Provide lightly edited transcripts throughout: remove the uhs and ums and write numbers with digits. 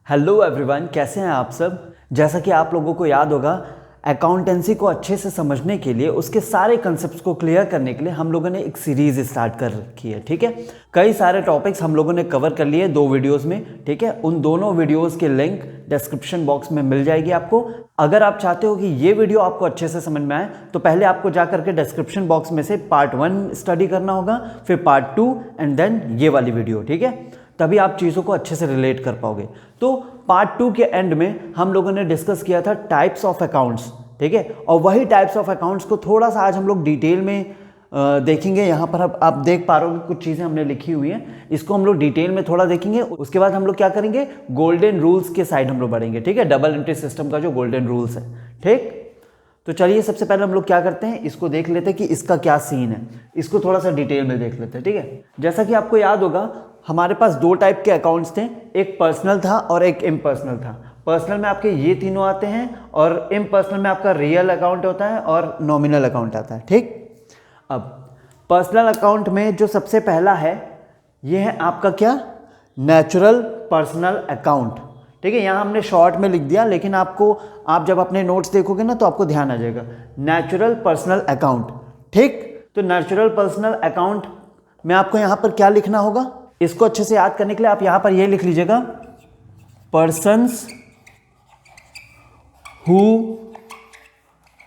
Hello everyone, कैसे हैं आप सब। जैसा कि आप लोगों को याद होगा, अकाउंटेंसी को अच्छे से समझने के लिए, उसके सारे कंसेप्ट्स को क्लियर करने के लिए हम लोगों ने एक सीरीज स्टार्ट कर रखी है। ठीक है, कई सारे टॉपिक्स हम लोगों ने कवर कर लिए 2 वीडियोस में। ठीक है, उन दोनों वीडियोस के लिंक डिस्क्रिप्शन बॉक्स में मिल जाएगी आपको। अगर आप चाहते हो कि ये वीडियो आपको अच्छे से समझ में आए तो पहले आपको जा करके डिस्क्रिप्शन बॉक्स में से पार्ट 1 स्टडी करना होगा, फिर पार्ट 2 एंड देन ये वाली वीडियो। ठीक है, तभी आप चीज़ों को अच्छे से रिलेट कर पाओगे। तो पार्ट 2 के एंड में हम लोगों ने डिस्कस किया था टाइप्स ऑफ अकाउंट्स। ठीक है, और वही टाइप्स ऑफ अकाउंट्स को थोड़ा सा आज हम लोग डिटेल में देखेंगे। यहाँ पर आप देख पा रहे हो कुछ चीज़ें हमने लिखी हुई हैं, इसको हम लोग डिटेल में थोड़ा देखेंगे। उसके बाद हम लोग क्या करेंगे, गोल्डन रूल्स के साइड हम लोग बढ़ेंगे। ठीक है, डबल एंट्री सिस्टम का जो गोल्डन रूल्स है। ठीक, तो चलिए सबसे पहले हम लोग क्या करते हैं, इसको देख लेते हैं कि इसका क्या सीन है। इसको थोड़ा सा डिटेल में देख लेते हैं। ठीक है, जैसा कि आपको याद होगा, हमारे पास 2 टाइप के अकाउंट्स थे, एक पर्सनल था और एक इम्पर्सनल था। पर्सनल में आपके ये तीनों आते हैं और इम्पर्सनल में आपका रियल अकाउंट होता है और नॉमिनल अकाउंट आता है। ठीक, अब पर्सनल अकाउंट में जो सबसे पहला है, ये है आपका क्या, नेचुरल पर्सनल अकाउंट। ठीक है, यहाँ हमने शॉर्ट में लिख दिया, लेकिन आप जब अपने नोट्स देखोगे ना तो आपको ध्यान आ जाएगा, नेचुरल पर्सनल अकाउंट। ठीक, तो नेचुरल पर्सनल अकाउंट में आपको यहाँ पर क्या लिखना होगा, इसको अच्छे से याद करने के लिए आप यहाँ पर ये लिख लीजिएगा, persons who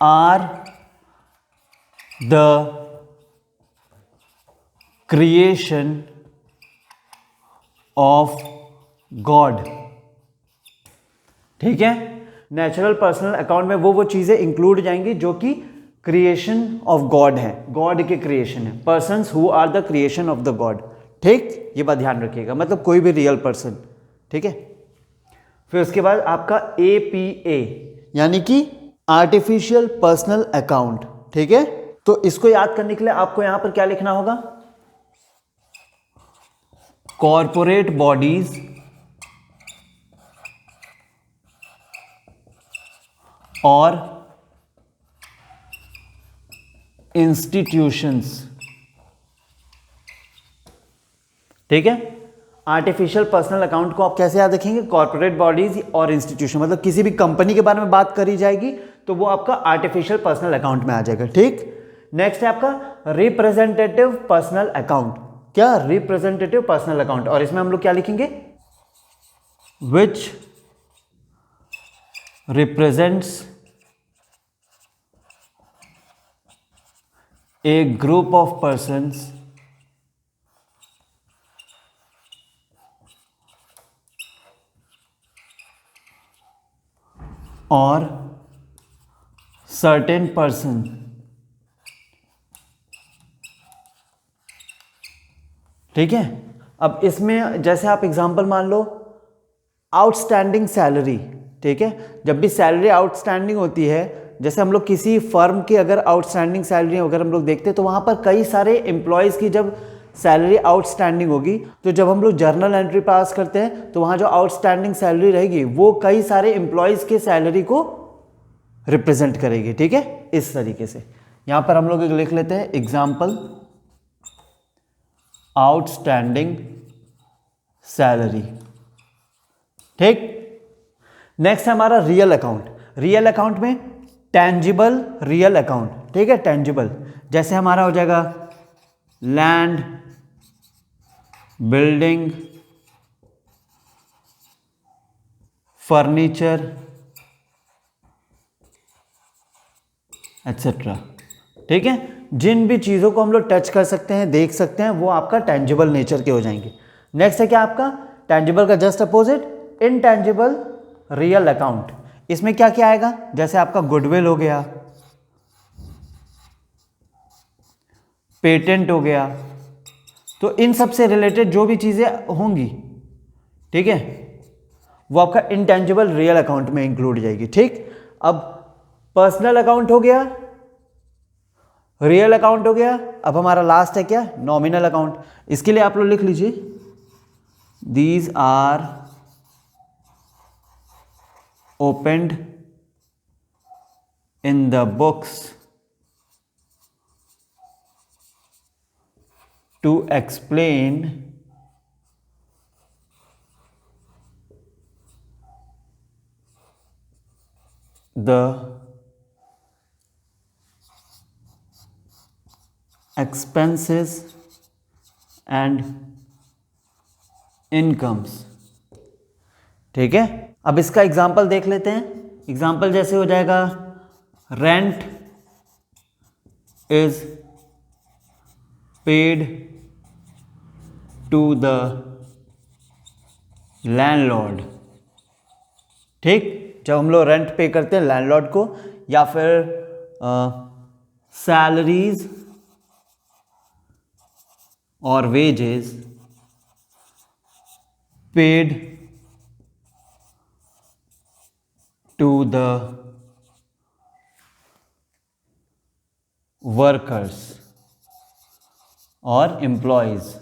are the creation of God. ठीक है, नेचुरल पर्सनल अकाउंट में वो चीजें इंक्लूड जाएंगी जो कि क्रिएशन ऑफ गॉड है, गॉड के क्रिएशन है। Persons who are the creation of the God. ठीक, ये बात ध्यान रखिएगा, मतलब कोई भी रियल पर्सन। ठीक है, फिर उसके बाद आपका APA यानी कि आर्टिफिशियल पर्सनल अकाउंट। ठीक है, तो इसको याद करने के लिए आपको यहां पर क्या लिखना होगा, कॉर्पोरेट बॉडीज और इंस्टीट्यूशंस। ठीक है, आर्टिफिशियल पर्सनल अकाउंट को आप कैसे याद रखेंगे, कॉर्पोरेट बॉडीज और इंस्टीट्यूशन, मतलब किसी भी कंपनी के बारे में बात करी जाएगी तो वो आपका आर्टिफिशियल पर्सनल अकाउंट में आ जाएगा। ठीक, नेक्स्ट है आपका रिप्रेजेंटेटिव पर्सनल अकाउंट। क्या, रिप्रेजेंटेटिव पर्सनल अकाउंट, और इसमें हम लोग क्या लिखेंगे, विच represents a group of persons or certain person। ठीक है, अब इसमें जैसे आप एग्जांपल मान लो, आउटस्टैंडिंग सैलरी। ठीक है, जब भी सैलरी आउटस्टैंडिंग होती है, जैसे हम लोग किसी फर्म की अगर आउटस्टैंडिंग सैलरी अगर हम लोग देखते हैं तो वहां पर कई सारे एम्प्लॉयज़ की जब सैलरी आउटस्टैंडिंग होगी, तो जब हम लोग जर्नल एंट्री पास करते हैं तो वहां जो आउटस्टैंडिंग सैलरी रहेगी वो कई सारे एम्प्लॉयज़ के सैलरी को रिप्रेजेंट करेगी। ठीक है, इस तरीके से यहां पर हम लोग लिख लेते हैं एग्जाम्पल, आउटस्टैंडिंग सैलरी। ठीक, नेक्स्ट है हमारा रियल अकाउंट। रियल अकाउंट में टेंजिबल रियल अकाउंट। ठीक है, टेंजिबल जैसे हमारा हो जाएगा लैंड, बिल्डिंग, फर्नीचर एटसेट्रा। ठीक है, जिन भी चीज़ों को हम लोग टच कर सकते हैं, देख सकते हैं, वो आपका टेंजिबल नेचर के हो जाएंगे। नेक्स्ट है क्या आपका, टेंजिबल का just opposite, intangible real account. इसमें क्या क्या आएगा, जैसे आपका गुडविल हो गया, पेटेंट हो गया, तो इन सब से रिलेटेड जो भी चीज़ें होंगी, ठीक है, वो आपका इनटेंजिबल रियल अकाउंट में इंक्लूड जाएगी। ठीक, अब पर्सनल अकाउंट हो गया, रियल अकाउंट हो गया, अब हमारा लास्ट है क्या, नॉमिनल अकाउंट। इसके लिए आप लोग लिख लीजिए, these are opened in the books to explain the expenses and incomes। ठीक है, अब इसका एग्जाम्पल देख लेते हैं। एग्जाम्पल जैसे हो जाएगा, rent is paid to the landlord. ठीक, जब हम लोग रेंट पे करते हैं लैंडलॉर्ड को, या फिर सैलरीज और wages paid to the workers और एम्प्लॉयज।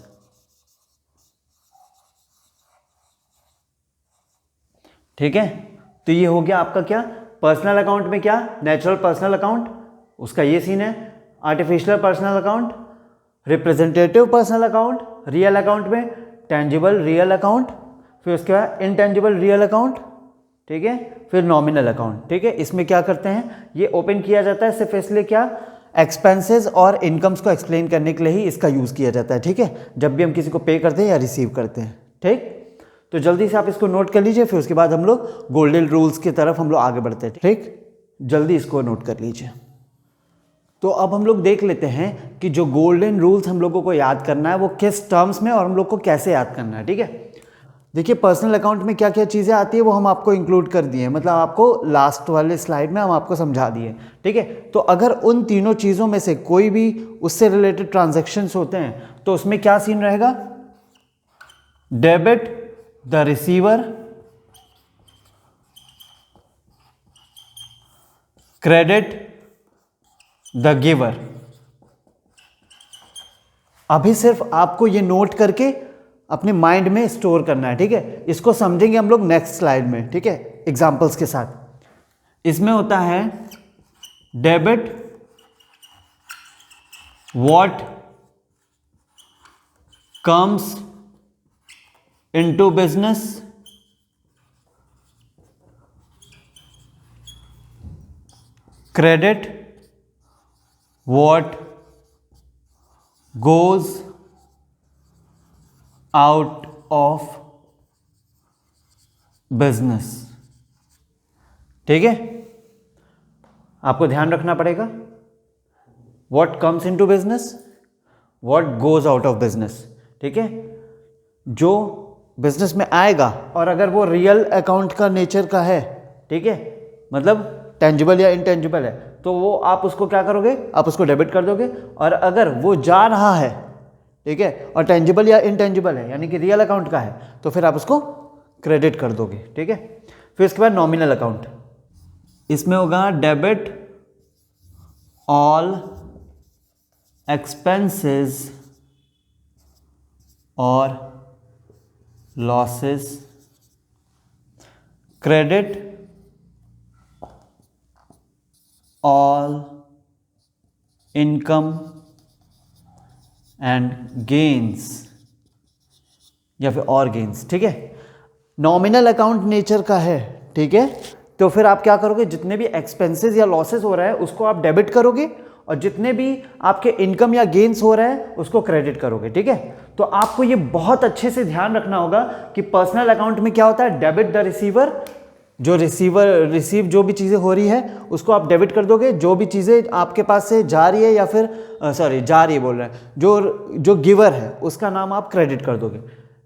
ठीक है, तो ये हो गया आपका क्या, पर्सनल अकाउंट में क्या, नेचुरल पर्सनल अकाउंट, उसका ये सीन है। Artificial personal account, representative personal account, real account में टेंजिबल रियल अकाउंट, फिर उसके बाद इनटेंजिबल रियल अकाउंट। ठीक है, फिर नॉमिनल अकाउंट। ठीक है, इसमें क्या करते हैं, ये ओपन किया जाता है सिर्फ इसलिए क्या, एक्सपेंसेस और इनकम्स को एक्सप्लेन करने के लिए ही इसका यूज़ किया जाता है। ठीक है, जब भी हम किसी को पे करते हैं या रिसीव करते हैं। ठीक, तो जल्दी से आप इसको नोट कर लीजिए, फिर उसके बाद हम लोग गोल्डन रूल्स की तरफ हम लोग आगे बढ़ते हैं। ठीक, जल्दी इसको नोट कर लीजिए। तो अब हम लोग देख लेते हैं कि जो गोल्डन रूल्स हम लोगों को याद करना है वो किस टर्म्स में और हम लोग को कैसे याद करना है। ठीक है, देखिए पर्सनल अकाउंट में क्या क्या चीज़ें आती है वो हम आपको इंक्लूड कर दिए, मतलब आपको लास्ट वाले स्लाइड में हम आपको समझा दिए। ठीक है, तो अगर उन तीनों चीज़ों में से कोई भी उससे रिलेटेड ट्रांजैक्शंस होते हैं तो उसमें क्या सीन रहेगा, debit the receiver, credit the giver. अभी सिर्फ आपको ये नोट करके अपने माइंड में स्टोर करना है। ठीक है, इसको समझेंगे हम लोग नेक्स्ट स्लाइड में। ठीक है, एग्जांपल्स के साथ। इसमें होता है debit what comes into business, credit what goes out of business। ठीक है, आपको ध्यान रखना पड़ेगा, what comes into business, what goes out of business। ठीक है, जो बिजनेस में आएगा और अगर वो रियल अकाउंट का नेचर का है, ठीक है, मतलब टेंजिबल या इनटेंजिबल है, तो वो आप उसको क्या करोगे, आप उसको डेबिट कर दोगे। और अगर वो जा रहा है, ठीक है, और टेंजिबल या इनटेंजिबल है यानी कि रियल अकाउंट का है, तो फिर आप उसको क्रेडिट कर दोगे। ठीक है, फिर इसके बाद नॉमिनल अकाउंट, इसमें होगा डेबिट ऑल एक्सपेंसेस और losses, credit all income and gains, या फिर और गेन्स। ठीक है, नॉमिनल अकाउंट नेचर का है। ठीक है, तो फिर आप क्या करोगे, जितने भी एक्सपेंसेस या लॉसेस हो रहा है उसको आप डेबिट करोगे, और जितने भी आपके इनकम या गेन्स हो रहा है उसको क्रेडिट करोगे। ठीक है, तो आपको ये बहुत अच्छे से ध्यान रखना होगा कि पर्सनल अकाउंट में क्या होता है, डेबिट द रिसीवर, जो रिसीव जो भी चीज़ें हो रही है उसको आप डेबिट कर दोगे, जो भी चीज़ें आपके पास से जा रही है या फिर जा रही है बोल रहे हैं, जो गिवर है उसका नाम आप क्रेडिट कर दोगे।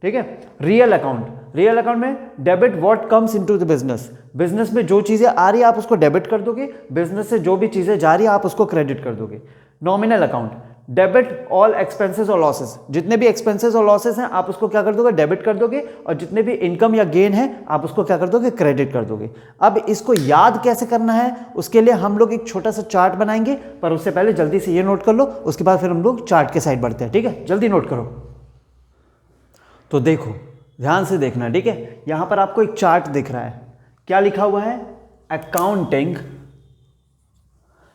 ठीक है, रियल अकाउंट में debit what comes into the business, business में जो चीज़ें आ रही है आप उसको डेबिट कर दोगे, बिजनेस से जो भी चीज़ें जा रही है आप उसको क्रेडिट कर दोगे। Nominal account, debit all expenses और लॉसेस, जितने भी एक्सपेंसेस और लॉसेस हैं आप उसको क्या कर दोगे, डेबिट कर दोगे, और जितने भी इनकम या गेन है आप उसको क्या कर दोगे, क्रेडिट कर दोगे। अब इसको याद कैसे करना है, उसके लिए हम लोग एक छोटा सा चार्ट बनाएंगे, पर उससे पहले जल्दी से ये नोट कर लो, उसके बाद फिर हम लोग चार्ट के साइड बढ़ते हैं। ठीक है, जल्दी नोट करो। तो देखो, ध्यान से देखना। ठीक है, यहां पर आपको एक चार्ट दिख रहा है, क्या लिखा हुआ है,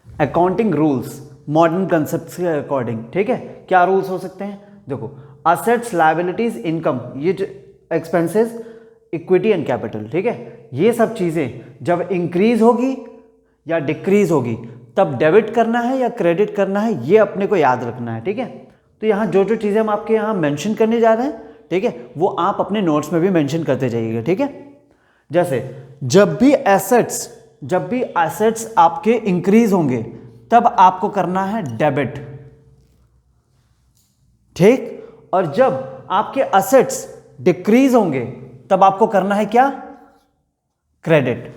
अकाउंटिंग रूल्स मॉडर्न कंसेप्ट के अकॉर्डिंग। ठीक है, क्या रूल्स हो सकते हैं, देखो, असेट्स, लायबिलिटीज, इनकम, ये जो एक्सपेंसेस, इक्विटी एंड कैपिटल। ठीक है, ये सब चीज़ें जब इंक्रीज होगी या डिक्रीज होगी तब डेबिट करना है या क्रेडिट करना है, ये अपने को याद रखना है, ठीक है। तो यहाँ जो जो चीज़ें हम आपके यहाँ मेंशन करने जा रहे हैं, ठीक है, वो आप अपने नोट्स में भी मेंशन करते जाइएगा, ठीक है। जैसे जब भी एसेट्स आपके इंक्रीज होंगे तब आपको करना है डेबिट, ठीक, और जब आपके एसेट्स डिक्रीज होंगे तब आपको करना है क्या, क्रेडिट।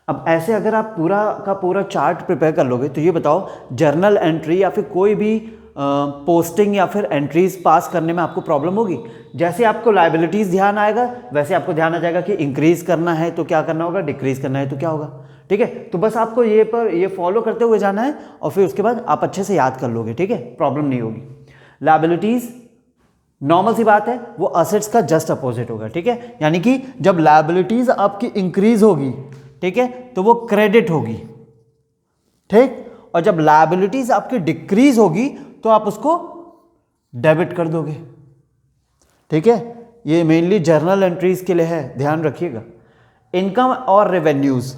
अब ऐसे अगर आप पूरा का पूरा चार्ट प्रिपेयर कर लोगे तो ये बताओ जर्नल एंट्री या फिर कोई भी पोस्टिंग या फिर एंट्रीज पास करने में आपको प्रॉब्लम होगी। जैसे आपको लायबिलिटीज ध्यान आएगा वैसे आपको ध्यान आ जाएगा कि इंक्रीज करना है तो क्या करना होगा, डिक्रीज करना है तो क्या होगा, ठीक है। तो बस आपको ये फॉलो करते हुए जाना है और फिर उसके बाद आप अच्छे से याद कर लोगे, ठीक है, प्रॉब्लम नहीं होगी। लायबिलिटीज नॉर्मल सी बात है, वो असेट्स का जस्ट अपोजिट होगा, ठीक है। यानी कि जब लायबिलिटीज आपकी इंक्रीज होगी, ठीक है, तो वो क्रेडिट होगी, ठीक, और जब लायबिलिटीज आपकी डिक्रीज होगी तो आप उसको डेबिट कर दोगे, ठीक है। ये मेनली जर्नल एंट्रीज के लिए है, ध्यान रखिएगा। इनकम और रेवेन्यूज,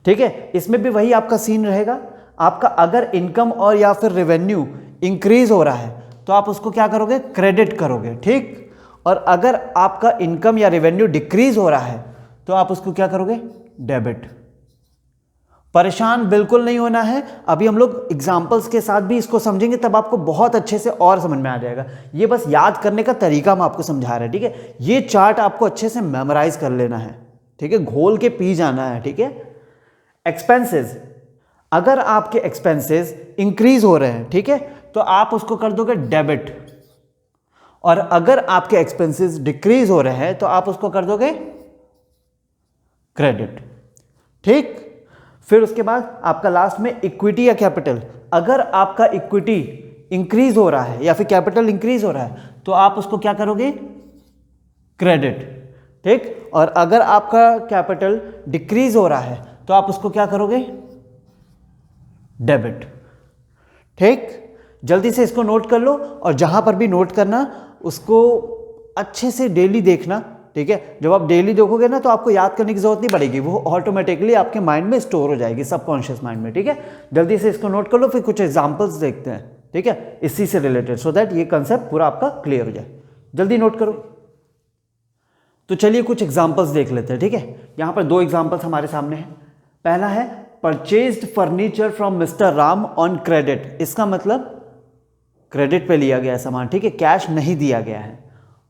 ठीक है, इसमें भी वही आपका सीन रहेगा। आपका अगर इनकम और या फिर रेवेन्यू इंक्रीज हो रहा है तो आप उसको क्या करोगे, क्रेडिट करोगे, ठीक, और अगर आपका इनकम या रेवेन्यू डिक्रीज हो रहा है तो आप उसको क्या करोगे, डेबिट। परेशान बिल्कुल नहीं होना है, अभी हम लोग एग्जाम्पल्स के साथ भी इसको समझेंगे तब आपको बहुत अच्छे से और समझ में आ जाएगा। ये बस याद करने का तरीका हम आपको समझा रहे हैं, ठीक है। ये चार्ट आपको अच्छे से मेमोराइज कर लेना है, ठीक है, घोल के पी जाना है, ठीक है। एक्सपेंसेस, अगर आपके एक्सपेंसेस इंक्रीज हो रहे हैं, ठीक है, तो आप उसको कर दोगे डेबिट, और अगर आपके एक्सपेंसेस डिक्रीज हो रहे हैं तो आप उसको कर दोगे क्रेडिट, ठीक। फिर उसके बाद आपका लास्ट में इक्विटी या कैपिटल, अगर आपका इक्विटी इंक्रीज हो रहा है या फिर कैपिटल इंक्रीज हो रहा है तो आप उसको क्या करोगे, क्रेडिट, ठीक, और अगर आपका कैपिटल डिक्रीज हो रहा है तो आप उसको क्या करोगे, डेबिट, ठीक। जल्दी से इसको नोट कर लो, और जहां पर भी नोट करना उसको अच्छे से डेली देखना, ठीक है। जब आप डेली देखोगे ना तो आपको याद करने की जरूरत नहीं पड़ेगी, वो ऑटोमेटिकली आपके माइंड में स्टोर हो जाएगी, सबकॉन्शियस माइंड में, ठीक है। जल्दी से इसको नोट कर लो, फिर कुछ एग्जांपल्स देखते हैं, ठीक है, इसी से रिलेटेड, सो दैट ये कंसेप्ट पूरा आपका क्लियर हो जाए। जल्दी नोट करो। तो चलिए कुछ एग्जाम्पल्स देख लेते हैं, ठीक है। यहाँ पर 2 एग्जाम्पल्स हमारे सामने हैं। पहला है purchased furniture from mister Ram on credit, इसका मतलब क्रेडिट पे लिया गया है सामान, ठीक है, कैश नहीं दिया गया है,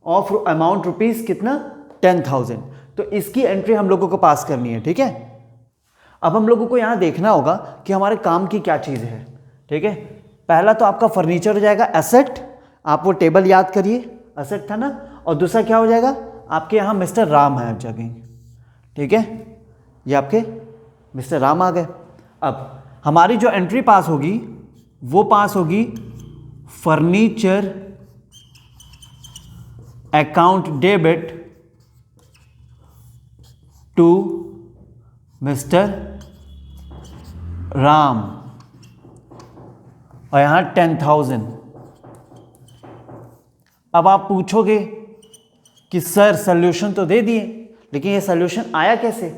ऑफ अमाउंट रुपीज कितना, 10,000। तो इसकी एंट्री हम लोगों को पास करनी है, ठीक है। अब हम लोगों को यहाँ देखना होगा कि हमारे काम की क्या चीज़ है, ठीक है। पहला तो आपका फर्नीचर हो जाएगा एसेट, आप वो टेबल याद करिए, एसेट था ना, और दूसरा क्या हो जाएगा, आपके यहाँ मिस्टर राम है जगह, ठीक है, ये आपके मिस्टर राम आ गए। अब हमारी जो एंट्री पास होगी वो पास होगी furniture account debit to mister Ram, और यहां 10,000। अब आप पूछोगे कि सर सॉल्यूशन तो दे दिए, लेकिन ये सॉल्यूशन आया कैसे,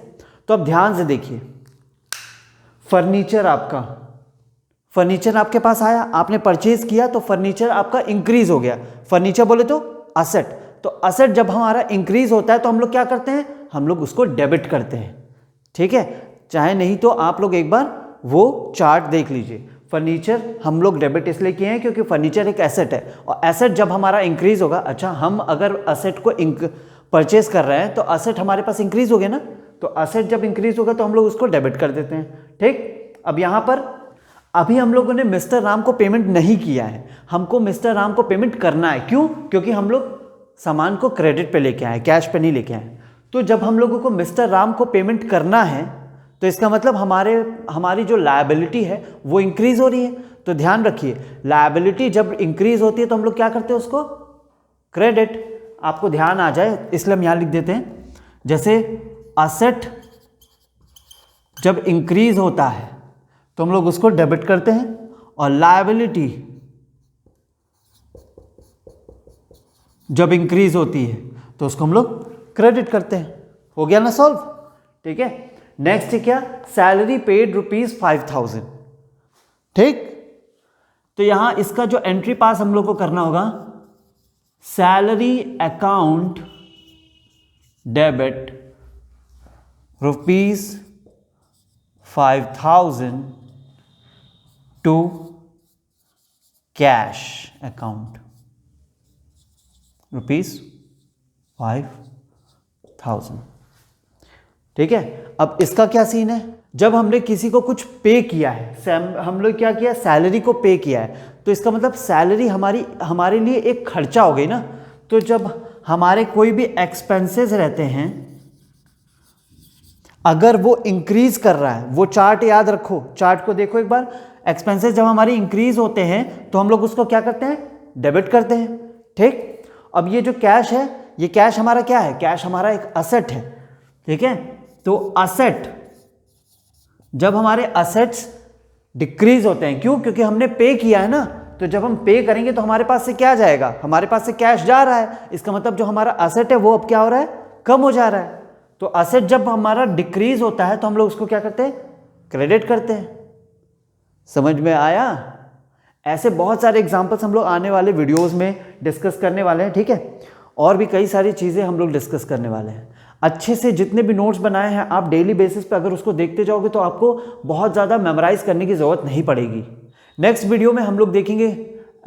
तो अब ध्यान से देखिए। फर्नीचर आपके पास आया, आपने परचेज किया तो फर्नीचर आपका इंक्रीज हो गया, फर्नीचर बोले तो असेट, तो असेट जब हमारा इंक्रीज होता है तो हम लोग क्या करते हैं, हम लोग उसको डेबिट करते हैं, ठीक है। चाहे नहीं तो आप लोग एक बार वो चार्ट देख लीजिए। फर्नीचर हम लोग डेबिट इसलिए किए हैं क्योंकि फर्नीचर एक एसेट है, और एसेट जब हमारा इंक्रीज होगा, अच्छा हम अगर एसेट को परचेज कर रहे हैं तो एसेट हमारे पास इंक्रीज हो गया ना, तो एसेट जब इंक्रीज होगा तो हम लोग उसको डेबिट कर देते हैं, ठीक। अब यहाँ पर अभी हम लोगों ने मिस्टर राम को पेमेंट नहीं किया है, हमको मिस्टर राम को पेमेंट करना है, क्यों, क्योंकि हम लोग सामान को क्रेडिट पे लेके आए, कैश पे नहीं लेके आए। तो जब हम लोगों को मिस्टर राम को पेमेंट करना है तो इसका मतलब हमारी जो लायबिलिटी है वो इंक्रीज हो रही है। तो ध्यान रखिए, लायबिलिटी जब इंक्रीज होती है तो हम लोग क्या करते हैं, उसको क्रेडिट। आपको ध्यान आ जाए इसलिए हम यहां लिख देते हैं, जैसे असेट जब इंक्रीज होता है तो हम लोग उसको डेबिट करते हैं, और लायबिलिटी जब इंक्रीज होती है तो उसको हम लोग क्रेडिट करते हैं। हो गया ना सॉल्व, ठीक है। नेक्स्ट क्या, सैलरी पेड ₹5,000, ठीक। तो यहां इसका जो एंट्री पास हम लोग को करना होगा, salary account debit ₹5,000 to cash account ₹5,000, ठीक है। अब इसका क्या सीन है, जब हमने किसी को कुछ पे किया है, हम लोग क्या किया, सैलरी को पे किया है, तो इसका मतलब सैलरी हमारे लिए एक खर्चा हो गई ना। तो जब हमारे कोई भी एक्सपेंसेस रहते हैं, अगर वो इंक्रीज कर रहा है, वो चार्ट याद रखो, चार्ट को देखो एक बार, एक्सपेंसेस जब हमारी इंक्रीज होते हैं तो हम लोग उसको क्या करते हैं, डेबिट करते हैं, ठीक। अब ये जो कैश है, ये कैश हमारा क्या है, कैश हमारा एक असेट है, ठीक है। तो असेट, जब हमारे असेट्स डिक्रीज होते हैं, क्यों, क्योंकि हमने पे किया है ना, तो जब हम पे करेंगे तो हमारे पास से क्या जाएगा, हमारे पास से कैश जा रहा है, इसका मतलब जो हमारा असेट है वो अब क्या हो रहा है, कम हो जा रहा है। तो असेट जब हमारा डिक्रीज होता है तो हम लोग उसको क्या करते हैं, क्रेडिट करते हैं। समझ में आया। ऐसे बहुत सारे एग्जांपल्स हम लोग आने वाले वीडियोस में डिस्कस करने वाले हैं, ठीक है। और भी कई सारी चीज़ें हम लोग डिस्कस करने वाले हैं। अच्छे से जितने भी नोट्स बनाए हैं आप डेली बेसिस पे अगर उसको देखते जाओगे तो आपको बहुत ज़्यादा मेमोराइज करने की ज़रूरत नहीं पड़ेगी। नेक्स्ट वीडियो में हम लोग देखेंगे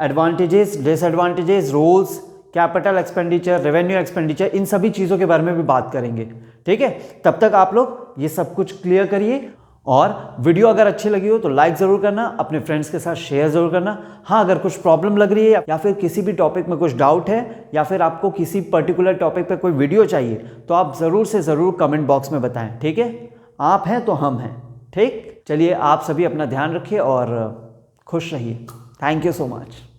advantages, disadvantages, roles, capital expenditure, revenue expenditure, इन सभी चीज़ों के बारे में भी बात करेंगे, ठीक है। तब तक आप लोग ये सब कुछ क्लियर करिए, और वीडियो अगर अच्छी लगी हो तो लाइक ज़रूर करना, अपने फ्रेंड्स के साथ शेयर ज़रूर करना। हाँ, अगर कुछ प्रॉब्लम लग रही है या फिर किसी भी टॉपिक में कुछ डाउट है या फिर आपको किसी पर्टिकुलर टॉपिक पे कोई वीडियो चाहिए तो आप ज़रूर से ज़रूर कमेंट बॉक्स में बताएं, ठीक है। आप हैं तो हम हैं, ठीक। चलिए, आप सभी अपना ध्यान रखिए और खुश रहिए। Thank you so much.